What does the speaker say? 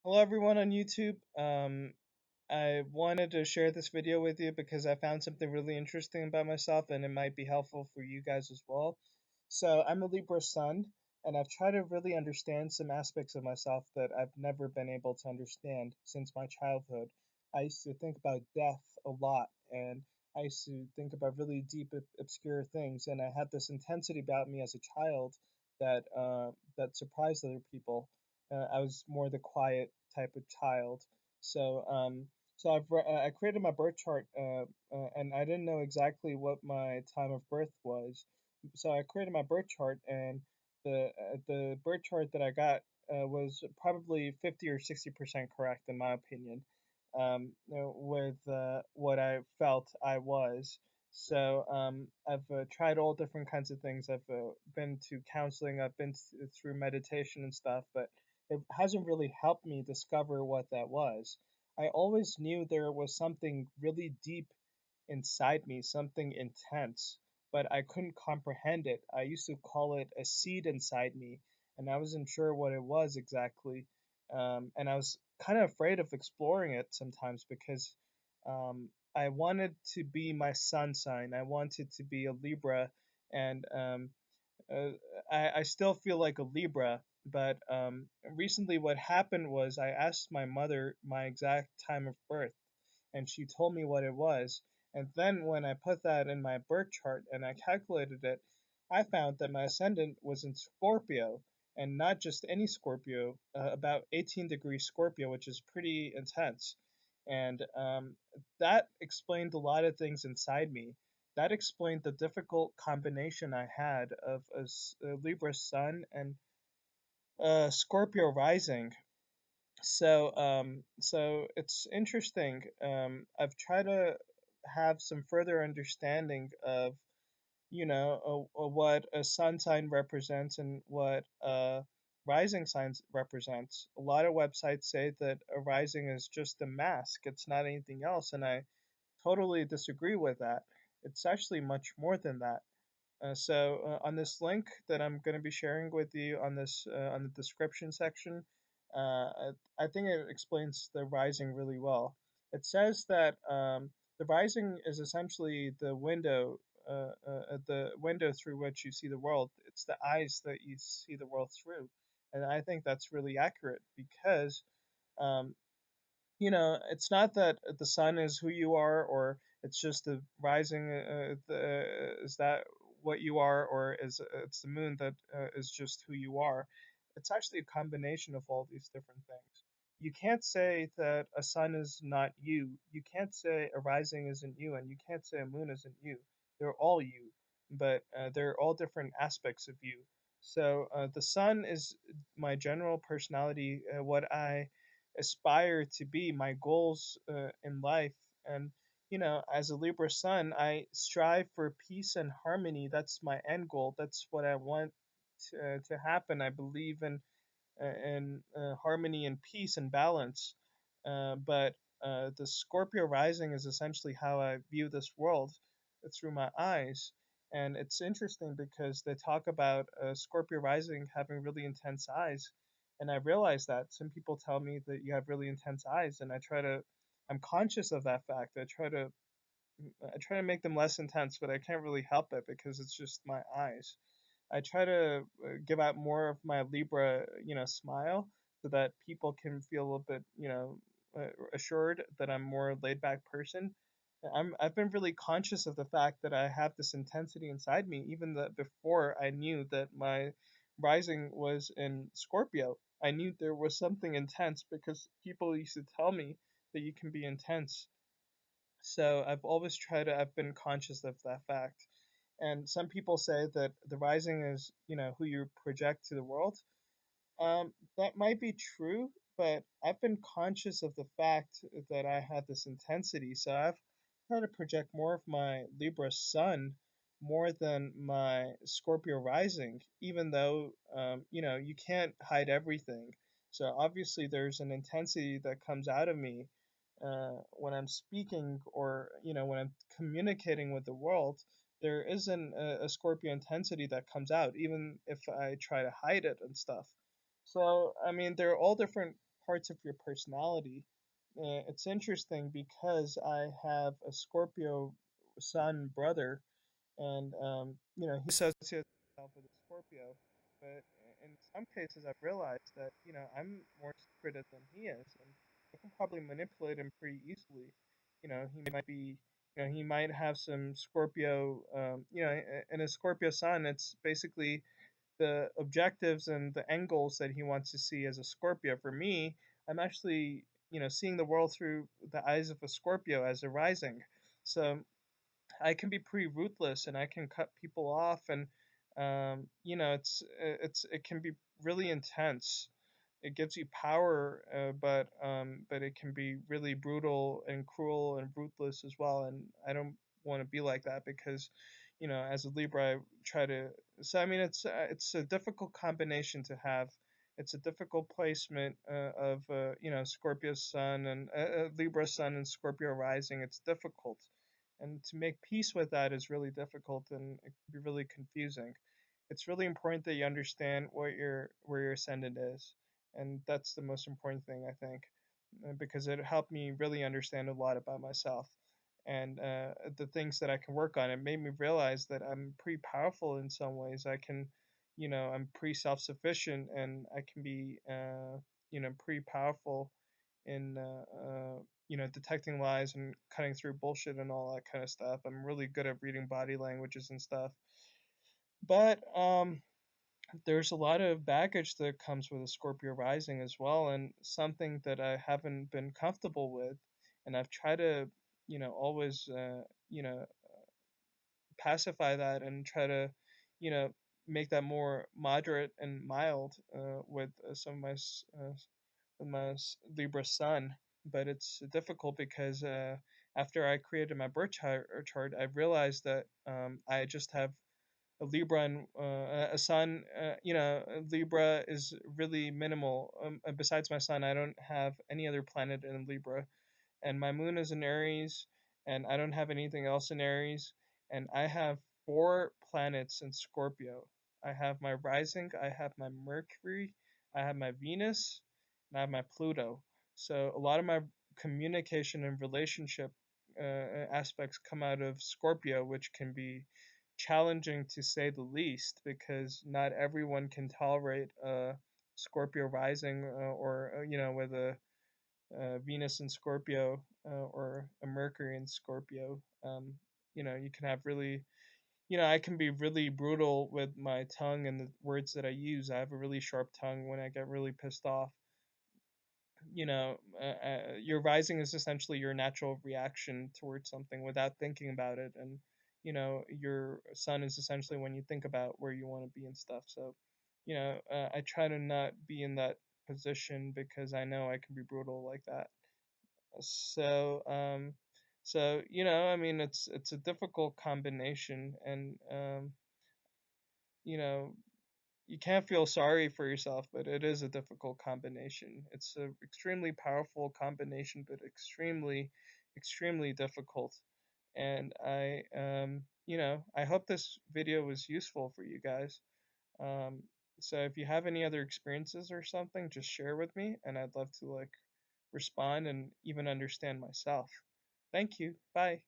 Hello, everyone on YouTube. I wanted to share this video with you because I found something really interesting about myself and it might be helpful for you guys as well. So, I'm a Libra sun, and I've tried to really understand some aspects of myself that I've never been able to understand since my childhood. I used to think about death a lot, and I used to think about really deep, obscure things, and I had this intensity about me as a child that surprised other people. I was more the quiet type of child. So I created my birth chart, and I didn't know exactly what my time of birth was. So I created my birth chart, and the birth chart that I got was probably 50 or 60% correct in my opinion, with what I felt I was. So I've tried all different kinds of things. I've been to counseling. I've been through meditation and stuff, but it hasn't really helped me discover what that was. I always knew there was something really deep inside me, something intense, but I couldn't comprehend it. I used to call it a seed inside me, and I wasn't sure what it was exactly. And I was kind of afraid of exploring it sometimes because I wanted to be my sun sign. I wanted to be a Libra, and uh, I still feel like a Libra, but recently what happened was I asked my mother my exact time of birth, and she told me what it was. And then when I put that in my birth chart and I calculated it, I found that my ascendant was in Scorpio, and not just any Scorpio, about 18 degrees Scorpio, which is pretty intense. And that explained a lot of things inside me. That explained the difficult combination I had of a Libra sun and Scorpio rising. So it's interesting. I've tried to have some further understanding of, what a sun sign represents and what rising signs represents. A lot of websites say that a rising is just a mask; it's not anything else, and I totally disagree with that. It's actually much more than that. On this link that I'm going to be sharing with you on this on the description section, I think it explains the rising really well. It says that the rising is essentially the window through which you see the world. It's the eyes that you see the world through, and I think that's really accurate because um, it's not that the sun is who you are, or it's just the rising. Is that what you are, or is it's the moon that is just who you are? It's actually a combination of all these different things. You can't say that a sun is not you. You can't say a rising isn't you, and you can't say a moon isn't you. They're all you, but they're all different aspects of you. So the sun is my general personality, what I aspire to be, my goals in life. And, as a Libra sun, I strive for peace and harmony. That's my end goal. That's what I want to happen. I believe in harmony and peace and balance. But the Scorpio rising is essentially how I view this world through my eyes. And it's interesting because they talk about Scorpio rising having really intense eyes. And I realize that some people tell me that you have really intense eyes, and I'm conscious of that fact. I try to make them less intense, but I can't really help it because it's just my eyes. I try to give out more of my Libra, smile so that people can feel a little bit, assured that I'm more laid back person. I've been really conscious of the fact that I have this intensity inside me, even that before I knew that my rising was in Scorpio. I knew there was something intense because people used to tell me that you can be intense. So I've been conscious of that fact. And some people say that the rising is, who you project to the world. That might be true, but I've been conscious of the fact that I had this intensity. So I've tried to project more of my Libra sun more than my Scorpio rising, even though, you can't hide everything. So obviously there's an intensity that comes out of me when I'm speaking, or, when I'm communicating with the world. There isn't a Scorpio intensity that comes out, even if I try to hide it and stuff. So, I mean, they're all different parts of your personality. It's interesting because I have a Scorpio sun brother, and he associates himself with a Scorpio. But in some cases, I've realized that I'm more secretive than he is, and I can probably manipulate him pretty easily. He might be, he might have some Scorpio. In a Scorpio sun, it's basically the objectives and the end goals that he wants to see as a Scorpio. For me, I'm actually, seeing the world through the eyes of a Scorpio as a rising. So I can be pretty ruthless and I can cut people off, and it can be really intense. It gives you power, but it can be really brutal and cruel and ruthless as well. And I don't want to be like that because, as a Libra, I try to. So I mean, it's a difficult combination to have. It's a difficult placement of Scorpio Sun and Libra Sun and Scorpio rising. It's difficult, and to make peace with that is really difficult and it can be really confusing. It's really important that you understand where your ascendant is, and that's the most important thing, I think, because it helped me really understand a lot about myself and the things that I can work on. It made me realize that I'm pretty powerful in some ways. I'm pretty self-sufficient, and I can be pretty powerful in detecting lies and cutting through bullshit and all that kind of stuff. I'm really good at reading body languages and stuff. But there's a lot of baggage that comes with a Scorpio rising as well, and something that I haven't been comfortable with, and I've tried to, always, pacify that and try to, you know, make that more moderate and mild with Libra sun. But it's difficult because after I created my birth chart, I realized that I just have a Libra and a sun. Libra is really minimal. Besides my sun, I don't have any other planet in Libra, and my moon is in Aries, and I don't have anything else in Aries, and I have four planets in Scorpio. I have my rising, I have my Mercury, I have my Venus, and I have my Pluto. So a lot of my communication and relationship aspects come out of Scorpio, which can be challenging to say the least, because not everyone can tolerate Scorpio rising or with a Venus in Scorpio or a Mercury in Scorpio. You can have really, I can be really brutal with my tongue and the words that I use. I have a really sharp tongue when I get really pissed off. Your rising is essentially your natural reaction towards something without thinking about it, and your sun is essentially when you think about where you want to be and stuff. So, I try to not be in that position because I know I can be brutal like that. So, I mean, it's a difficult combination, and you know, you can't feel sorry for yourself, but it is a difficult combination. It's an extremely powerful combination, but extremely, extremely difficult. And I hope this video was useful for you guys. Um, so if you have any other experiences or something, just share with me, and I'd love to respond and even understand myself. Thank you. Bye.